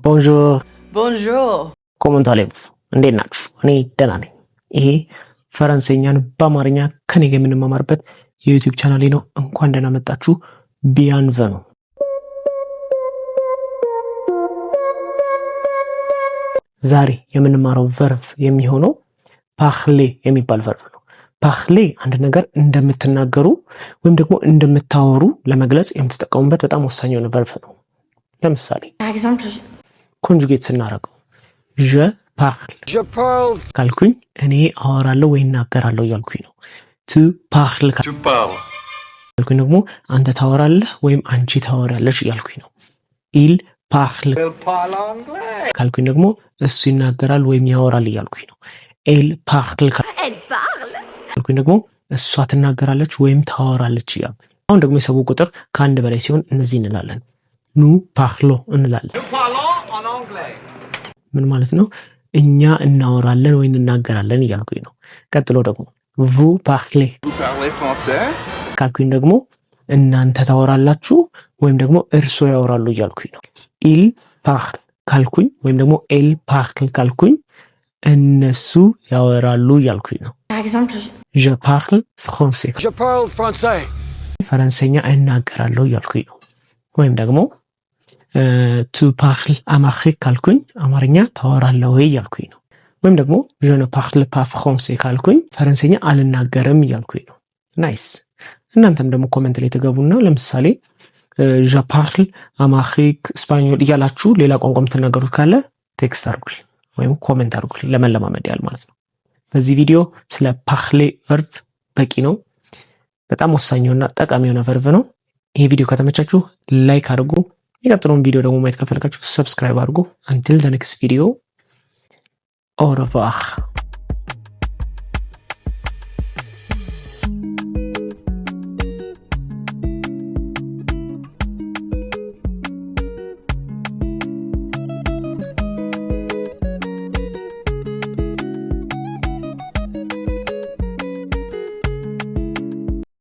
ቦንጆር ቦንጆር ኮመንት አለፍ እንዴት ናችሁ? እኔ ደህና ነኝ። ይሄ ፈረንሳይኛን በአማርኛ ከኔ ጋር የምንማማርበት የዩቲዩብ ቻናሌ ነው። እንኳን ደህና መጣችሁ። ቢያንቨኑ። ዛሬ የምንማረው ቨርቭ የሚሆነው ፓርሌ የሚባል ቨርቭ ነው። ፓርሌ አንድ ነገር እንደምትናገሩ ወይም ደግሞ እንደምታወሩ ለመግለጽ የምትጠቀሙበት በጣም ወሳኝ የሆነ ቨርቭ ነው። ለምሳሌ ኮንጁጌት ስናደርገው je parle ካልኩኝ እኔ አወራለሁ ወይ እናገራለሁ እያልኩኝ ነው። tu parles ካልኩኝ ደግሞ አንተ ታወራለህ ወይም አንቺ ታወራለሽ እያልኩኝ ነው። il parle ካልኩኝ ደግሞ እሱ ይናገራል ወይም ያወራል እያልኩኝ ነው። elle parle ካልኩኝ ደግሞ እሷ ትናገራለች ወይም ታወራለች እያልኩኝ ነው። አሁን ደግሞ የሰው ቁጥር ከአንድ በላይ ሲሆን እነዚህ እንላለን። nous parlons እንላለን። ምን ማለት ነው? እኛ እናወራለን ወይ እናገራለን እያልኩኝ ነው። ቀጥሎ ደግሞ vous parlez ካልኩኝ ደግሞ እናንተ ታወራላችሁ ወይም ደግሞ እርሶ ያወራሉ እያልኩኝ ነው። il parle ካልኩኝ ወይም ደግሞ elle parle ካልኩኝ እነሱ ያወራሉ እያልኩኝ ነው። je parle français ፈረንሳይኛ እናገራለሁ እያልኩኝ ነው። ወይም ደግሞ tu parles américain ካልኩኝ አማርኛ ታወራለህ ወይ እያልኩኝ ነው። ወይም ደግሞ je ne parle pas français ካልኩኝ ፈረንሳይኛ አልናገርም እያልኩኝ ነው። ናይስ። እናንተም ደግሞ ኮሜንት ላይ ተገቡና ለምሳሌ je parle américain ስፓኞል እያላችሁ ሌላ ቋንቋ የምትናገሩት ካለ ቴክስት አድርጉልኝ ወይም ኮሜንት አድርጉልኝ ለመለማመድ ያህል ማለት ነው። በዚህ ቪዲዮ ስለ parler verb በቂ ነው። በጣም ወሳኝና ጠቃሚ የሆነ verb ነው። ይሄ ቪዲዮ ከተመቻችሁ ላይክ አድርጉ። የቀጥለውን ቪዲዮ ደግሞ ማየት ከፈለጋችሁ ሰብስክራይብ አድርጉ። until the next video au revoir።